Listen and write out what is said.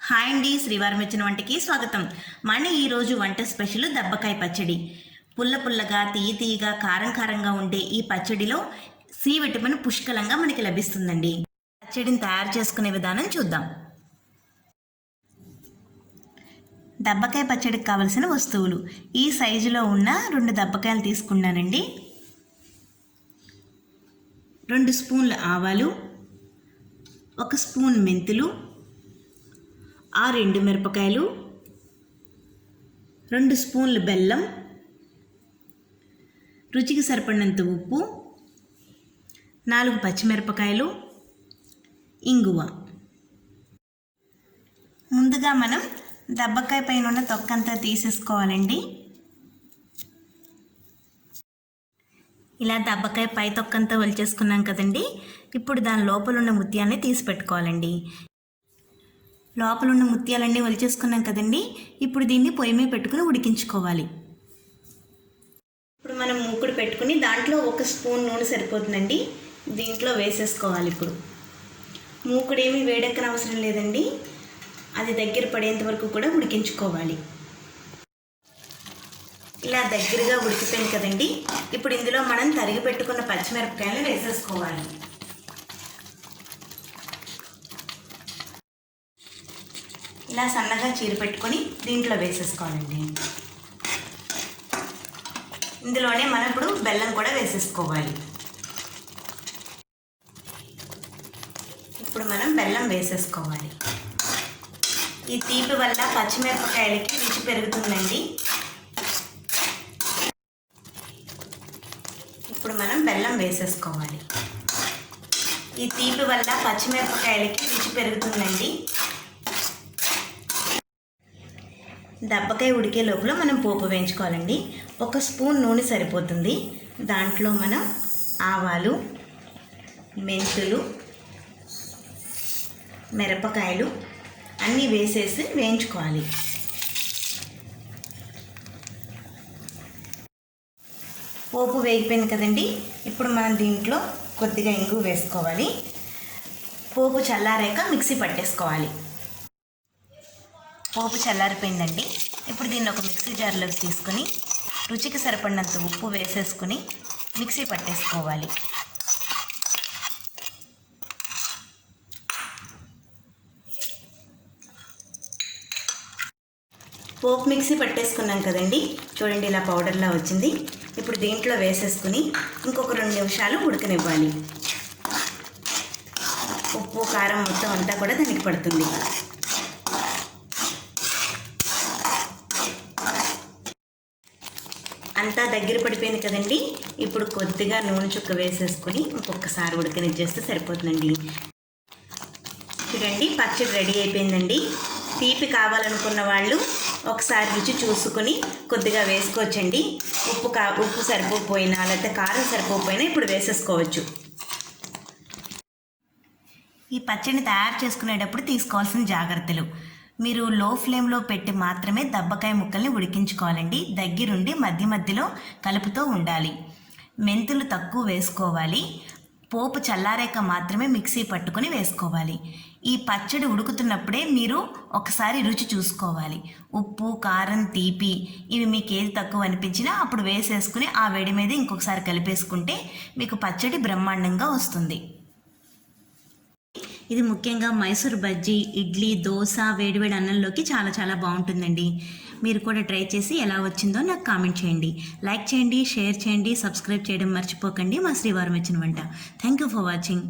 Hi అండి, శ్రీవారం వచ్చిన వంటకి స్వాగతం. మన ఈరోజు వంట స్పెషల్ దబ్బకాయ పచ్చడి. పుల్ల పుల్లగా తీయగా కారం కారంగా ఉండే ఈ పచ్చడిలో సి విటమిన్ పుష్కలంగా మనకి లభిస్తుందండి. పచ్చడిని తయారు చేసుకునే విధానం చూద్దాం. దబ్బకాయ పచ్చడికి కావలసిన వస్తువులు: ఈ సైజులో ఉన్న 2 దబ్బకాయలు తీసుకున్నానండి. 2 స్పూన్ల ఆవాలు, 1 స్పూన్ మెంతులు, 2 మిరపకాయలు, 2 స్పూన్ల బెల్లం, రుచికి సరిపడినంత ఉప్పు, 4 పచ్చిమిరపకాయలు, ఇంగువ. ముందుగా మనం దబ్బకాయ పైన ఉన్న తొక్కంతా తీసేసుకోవాలండి. ఇలా దబ్బకాయ పై తొక్కంతా ఒలిచేసుకున్నాం కదండి. ఇప్పుడు దాని లోపల ఉన్న ముత్యాన్ని తీసి పెట్టుకోవాలండి. లోపల ఉన్న ముత్యాలన్నీ ఒలిచేసుకున్నాం కదండి. ఇప్పుడు దీన్ని పొయ్యి మీద పెట్టుకుని ఉడికించుకోవాలి. ఇప్పుడు మనం మూకుడు పెట్టుకుని దాంట్లో 1 స్పూన్ నూనె సరిపోతుందండి. దీంట్లో వేసేసుకోవాలి. ఇప్పుడు మూకుడు ఏమీ వేడెక్కన అవసరం లేదండి. అది దగ్గర పడేంత వరకు కూడా ఉడికించుకోవాలి. ఇలా దగ్గరగా ఉడికిపోయింది కదండి. ఇప్పుడు ఇందులో మనం తరిగి పెట్టుకున్న పచ్చిమిరపకాయలు వేసేసుకోవాలి. ఇలా సన్నగా చీర పెట్టుకొని దీంట్లో వేసేసుకోవాలండి. ఇందులోనే మనం ఇప్పుడు బెల్లం కూడా వేసేసుకోవాలి. ఇప్పుడు మనం బెల్లం వేసేసుకోవాలి. ఈ తీపి వల్ల పచ్చిమిరపకాయలకి రుచి పెరుగుతుందండి. ఇప్పుడు మనం బెల్లం వేసేసుకోవాలి. ఈ తీపి వల్ల పచ్చిమిరపకాయలకి రుచి పెరుగుతుందండి. దబ్బకాయ ఉడికే లోపల మనం పోపు వేయించుకోవాలండి. 1 స్పూన్ నూనె సరిపోతుంది. దాంట్లో మనం ఆవాలు, మెంతులు, మిరపకాయలు అన్నీ వేసేసి వేయించుకోవాలి. పోపు వేగిపోయింది కదండి. ఇప్పుడు మనం దీంట్లో కొద్దిగా ఇంగు వేసుకోవాలి. పోపు చల్లారాక మిక్సీ పట్టేసుకోవాలి. పోపు చల్లారిపోయిందండి. ఇప్పుడు దీన్ని ఒక మిక్సీ జార్లోకి తీసుకొని రుచికి సరిపడినంత ఉప్పు వేసేసుకుని మిక్సీ పట్టేసుకోవాలి. పోపు మిక్సీ పట్టేసుకున్నాం కదండి. చూడండి, ఇలా పౌడర్లా వచ్చింది. ఇప్పుడు దీంట్లో వేసేసుకుని ఇంకొక 2 నిమిషాలు ఉడకనివ్వాలి. ఉప్పు కారం మొత్తం అంతా కూడా దానికి పడుతుంది. అంతా దగ్గర పడిపోయింది కదండి. ఇప్పుడు కొద్దిగా నూనె చుక్క వేసేసుకుని ఇంకొకసారి ఉడకనిచ్చేస్తే సరిపోతుందండి. చూడండి, పచ్చడి రెడీ అయిపోయిందండి. తీపి కావాలనుకున్న వాళ్ళు ఒకసారి రుచి చూసుకొని కొద్దిగా వేసుకోవచ్చండి. ఉప్పు సరిపోకపోయినా లేకపోతే కారం సరిపోకపోయినా ఇప్పుడు వేసేసుకోవచ్చు. ఈ పచ్చడిని తయారు చేసుకునేటప్పుడు తీసుకోవాల్సిన జాగ్రత్తలు: మీరు లో ఫ్లేమ్లో పెట్టి మాత్రమే దబ్బకాయ ముక్కల్ని ఉడికించుకోవాలండి. దగ్గరుండి మధ్య మధ్యలో కలుపుతూ ఉండాలి. మెంతులు తక్కువ వేసుకోవాలి. పోపు చల్లారాక మాత్రమే మిక్సీ పట్టుకొని వేసుకోవాలి. ఈ పచ్చడి ఉడుకుతున్నప్పుడే మీరు ఒకసారి రుచి చూసుకోవాలి. ఉప్పు, కారం, తీపి ఇవి మీకు ఏది తక్కువ అనిపించినా అప్పుడు వేసేసుకుని ఆ వేడి మీద ఇంకొకసారి కలిపేసుకుంటే మీకు పచ్చడి బ్రహ్మాండంగా వస్తుంది. ఇది ముఖ్యంగా మైసూర్ బజ్జీ, ఇడ్లీ, దోశ, వేడివేడి అన్నంలోకి చాలా చాలా బాగుంటుందండి. మీరు కూడా ట్రై చేసి ఎలా వచ్చిందో నాకు కామెంట్ చేయండి. లైక్ చేయండి, షేర్ చేయండి, సబ్స్క్రైబ్ చేయడం మర్చిపోకండి. మా శ్రీవారం వచ్చిన వంట. Thank you for watching.